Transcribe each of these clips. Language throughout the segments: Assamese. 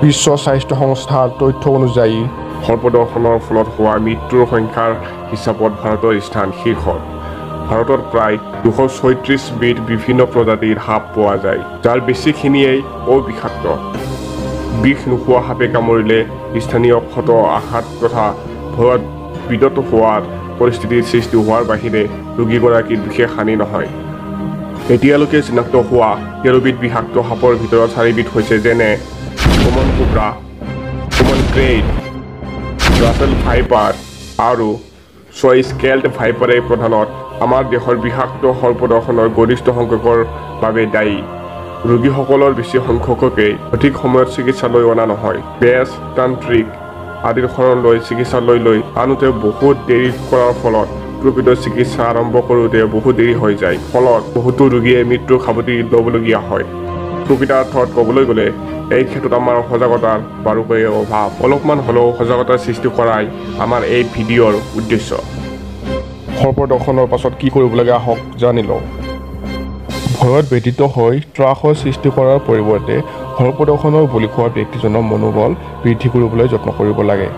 বিশ্ব স্বাস্থ্য সংস্থাৰ তথ্য অনুযায়ী সৰ্পদংশনৰ ফলত হোৱা মৃত্যুৰ সংখ্যাৰ হিচাপত ভাৰতৰ স্থান শীৰ্ষত। ভাৰতত প্ৰায় 236 বিধ বিভিন্ন প্ৰজাতিৰ সাপ পোৱা যায়, যাৰ বেছিখিনিয়েই অবিষাক্ত। বিষ নোখোৱা সাপে কামুৰিলে স্থানীয় ক্ষত আঘাত তথা ভয়ত বিৰত হোৱাৰ পৰিস্থিতিৰ সৃষ্টি হোৱাৰ বাহিৰে ৰোগীগৰাকীৰ বিশেষ হানি নহয়। এতিয়ালৈকে চিনাক্ত হোৱা 13 বিধ বিষাক্ত সাপৰ ভিতৰত 4 বিধ হৈছে যেনে common cobra, common krait, Russell viper আৰু স্কেল্ড ভাইপাৰে প্ৰধানত আমাৰ দেশৰ বিষাক্ত সৰ্পদংশনৰ গৰিষ্ঠ সংখ্যকৰ বাবে দায়ী। ৰোগীসকলৰ বেছি সংখ্যককে সঠিক সময়ত চিকিৎসালয় অনা নহয়। বেজ, তান্ত্ৰিক আদিৰ শৰণ লৈ চিকিৎসালয়লৈ আনোতে বহুত দেৰি কৰাৰ ফলত প্ৰকৃত চিকিৎসা আৰম্ভ কৰোঁতে বহু দেৰি হৈ যায়। ফলত বহুতো ৰোগীয়ে মৃত্যুৰ সাৱটি ল'বলগীয়া হয়। প্ৰকৃতাৰ্থত ক'বলৈ গ'লে এই ক্ষেত্ৰত আমাৰ সজাগতাৰ বাৰুকৈয়ে অভাৱ। অলপমান হ'লেও সজাগতাৰ সৃষ্টি কৰাই আমাৰ এই ভিডিঅ'ৰ উদ্দেশ্য। সৰ্পদংশনৰ পাছত কি কৰিব লাগে আহক জানি লওঁ। ভয়ত ব্যথিত হৈ ত্ৰাসৰ সৃষ্টি কৰাৰ পৰিৱৰ্তে সৰ্পদংশনৰ বলি খোৱা ব্যক্তিজনৰ মনোবল বৃদ্ধি কৰিবলৈ যত্ন কৰিব লাগে।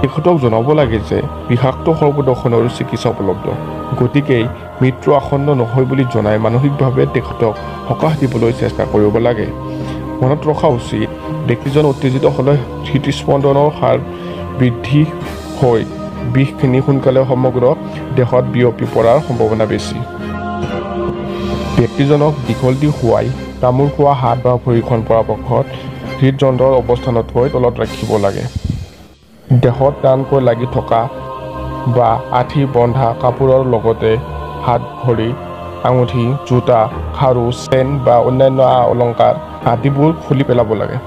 তেখেতক জনাব লাগে যে বিষাক্ত সৰ্পদংশনৰো চিকিৎসা উপলব্ধ, গতিকেই মৃত্যু আসন্ন নহয় বুলি জনাই মানসিকভাৱে তেখেতক সকাহ দিবলৈ চেষ্টা কৰিব লাগে। মনত ৰখা উচিত, ব্যক্তিজন উত্তেজিত হ'লে হৃদস্পন্দনৰ হাৰ বৃদ্ধি হৈ বিষখিনি সোনকালে সমগ্ৰ দেহত বিয়পি পৰাৰ সম্ভাৱনা বেছি। ব্যক্তিজনক দীঘলটি শুৱাই তামোল খোৱা হাত বা ভৰিখন পৰাপক্ষত হৃদযন্ত্ৰৰ অৱস্থানতকৈ তলত ৰাখিব লাগে। দেহত টানকৈ লাগি থকা বা আঠি বন্ধা কাপোৰৰ লগতে হাত, ভৰি, আঙুঠি, জোতা, খাৰু, চেন বা অন্যান্য অলংকাৰ আদিবোৰ খুলি পেলাব লাগে।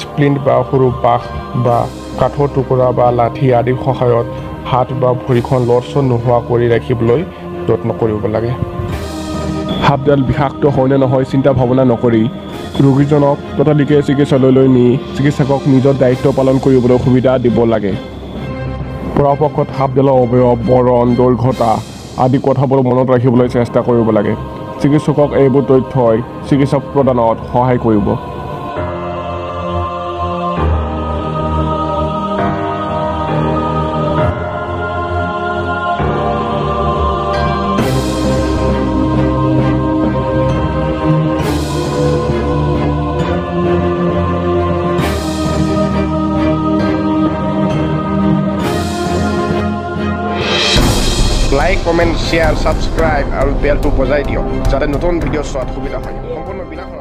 স্প্লিণ্ট বা সৰু বাঁহ বা কাঠৰ টুকুৰা বা লাঠি আদিৰ সহায়ত হাত বা ভৰিখন লৰচৰ নোহোৱা কৰি ৰাখিবলৈ যত্ন কৰিব লাগে। সাপডাল বিষাক্ত হয় নে নহয় চিন্তা ভাৱনা নকৰি ৰোগীজনক ততালিকে চিকিৎসালয়লৈ নি চিকিৎসকক নিজৰ দায়িত্ব পালন কৰিবলৈ সুবিধা দিব লাগে। পৰাপক্ষত সাপডালৰ অৱয়ব, বৰণ, দৈৰ্ঘ্যতা আদি কথাবোৰ মনত ৰাখিবলৈ চেষ্টা কৰিব লাগে। চিকিৎসকক এইবোৰ তথ্যই চিকিৎসা প্ৰদানত সহায় কৰিব। লাইক, কমেণ্ট, শ্বেয়াৰ, ছাবস্ক্ৰাইব আৰু বেলটো বজাই দিয়ক যাতে নতুন ভিডিঅ' চোৱাত সুবিধা হয়। সম্পূৰ্ণ বিনামূলীয়া।